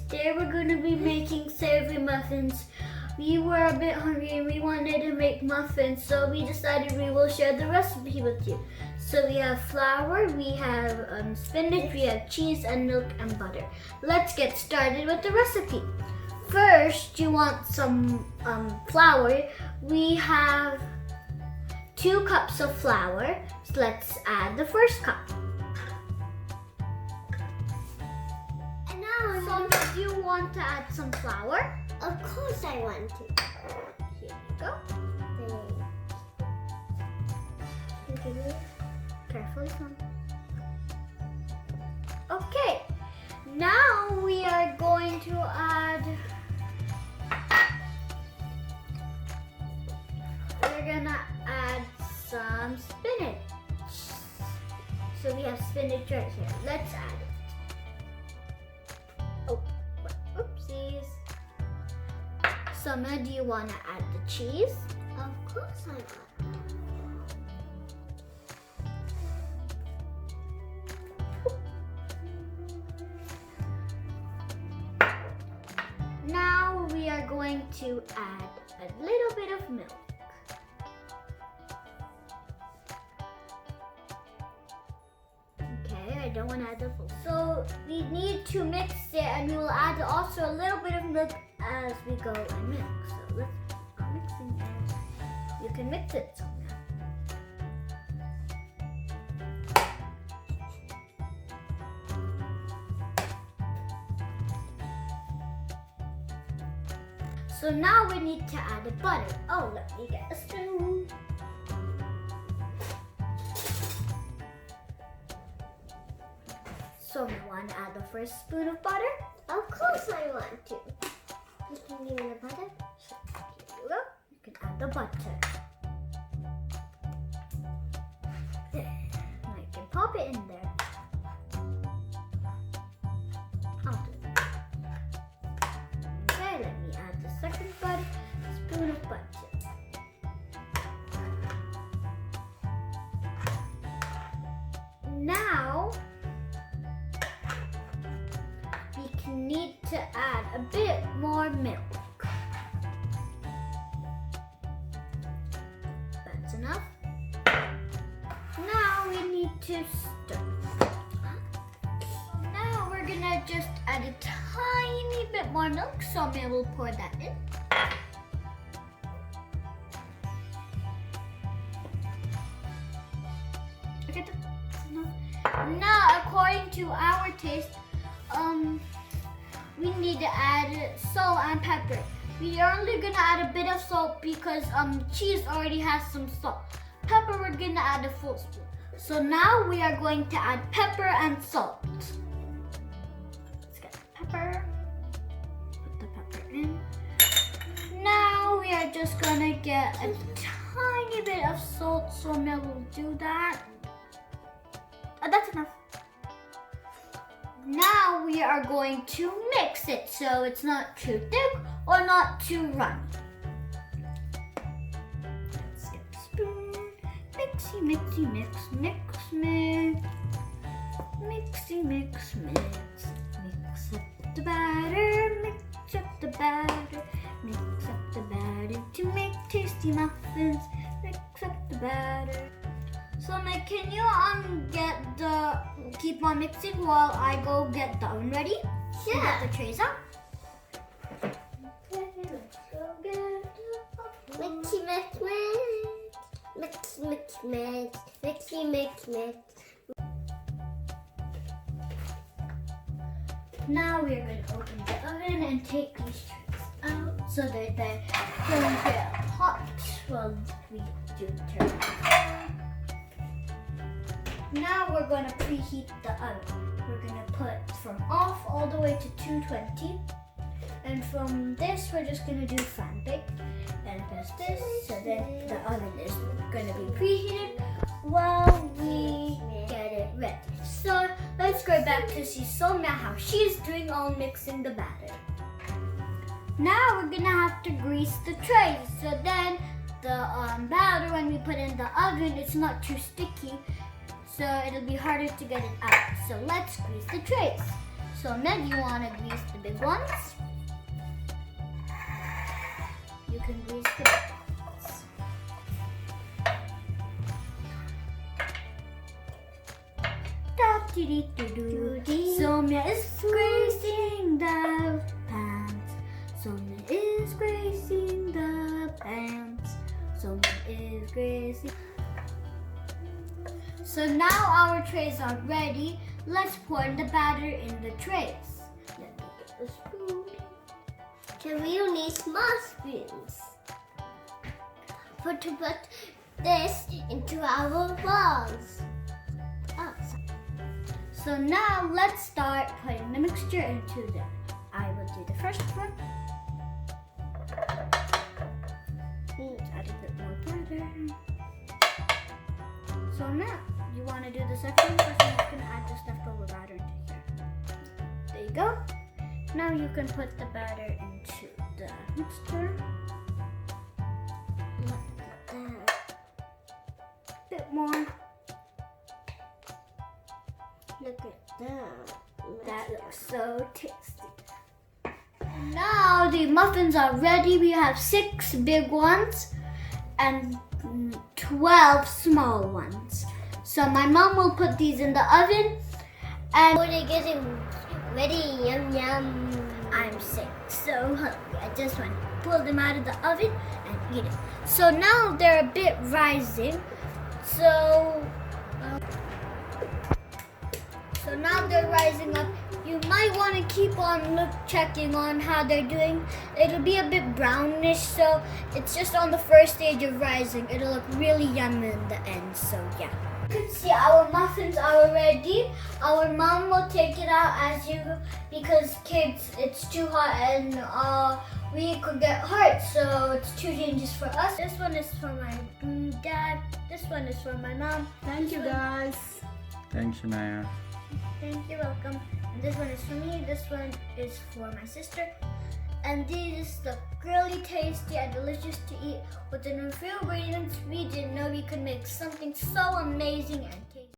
Today we're going to be making savory muffins. We were a bit hungry and we wanted to make muffins, so we decided we will share the recipe with you. So we have flour, we have spinach, we have cheese and milk and butter. Let's get started with the recipe. First, you want some flour. We have 2 cups of flour. So let's add the first cup. And now, so do you want to add some flour? Of course I want to. Here you go. Carefully, son. Okay. Now we are going to add. We're gonna add some spinach. So we have spinach right here. Let's add it. Oh, oopsies. Summer, do you want to add the cheese? Of course I want. Now we are going to add a little bit of milk. Okay, I don't want to add the full. So we need to mix it, and we will add also a little bit of milk as we go and mix. So let's start mixing it. You can mix it somehow. So now we need to add the butter. Oh, let me get a spoon. So we want to add the first spoon of butter? Of course I want to. You can give me the butter. Here you go. You can add the butter. There. Now you can pop it in there. I'll do it. Okay, let me add the second spoon of butter. Now we need to add a bit more milk. That's enough. Now we need to stir. Now we're gonna just add a tiny bit more milk, so I will pour that in. Okay, that's enough. Now, according to our taste, we need to add salt and pepper. We are only gonna add a bit of salt because cheese already has some salt. Pepper, we're gonna add a full spoon. So now we are going to add pepper and salt. Let's get the pepper. Put the pepper in. Now we are just gonna get a tiny bit of salt, so Mel will do that. That's enough. Now we are going to mix it so it's not too thick or not too runny. Let's get the spoon. Mixy, mixy, mix, mix, mix. Mixy, mix, mix. Mix up the batter, mix up the batter. Mix up the batter to make tasty muffins. Mix up the batter. So, Meg, can you keep on mixing while I go get the oven ready? Yeah. Get the trays out. Mixy, mix, mix. Mix, mix, mix. Mixy, mix, mix. Now we are going to open the oven and take these trays out so that they don't get hot while we do the turn. Now we're going to preheat the oven. We're going to put from off all the way to 220. And from this, we're just going to do fan bake. And press this, so then the oven is going to be preheated while we get it ready. So let's go back to see Sonia how she's doing all mixing the batter. Now we're going to have to grease the trays. So then the batter, when we put in the oven, it's not too sticky. So it'll be harder to get it out. So let's grease the trays. So then you want to grease the big ones. You can grease the big ones. Da-dee-dee-doo-doo. Sonia is greasing the pans. Sonia is greasing the pans. Sonia is greasing. So now our trays are ready. Let's pour the batter in the trays. Let me get the spoon. So we'll need small spoons to put this into our balls. Oh, So now let's start putting the mixture into them. I will do the first one. Let's add a bit more batter. So now you want to do the second one, because I'm just going to add this leftover batter into here. There you go. Now you can put the batter into the mixture. Bit more. look at that. That looks so tasty. Now the muffins are ready. We have 6 big ones and 12 small ones. So my mom will put these in the oven, and Oh, they're getting ready. Yum yum. I'm sick, so hungry. I just want to pull them out of the oven and eat it. So now they're a bit rising. So now they're rising up. You might want to keep on checking on how they're doing. It'll be a bit brownish, so it's just on the first stage of rising. It'll look really yummy in the end, so yeah. You can see our muffins are ready. Our mom will take it out as you, because kids, it's too hot and we could get hurt, so it's too dangerous for us. This one is for my dad. This one is for my mom. Thank you, guys. Thanks, Shania. Thank you, welcome. And this one is for me. This one is for my sister. And these look really tasty and delicious to eat. With the new ingredients, we didn't know we could make something so amazing and tasty.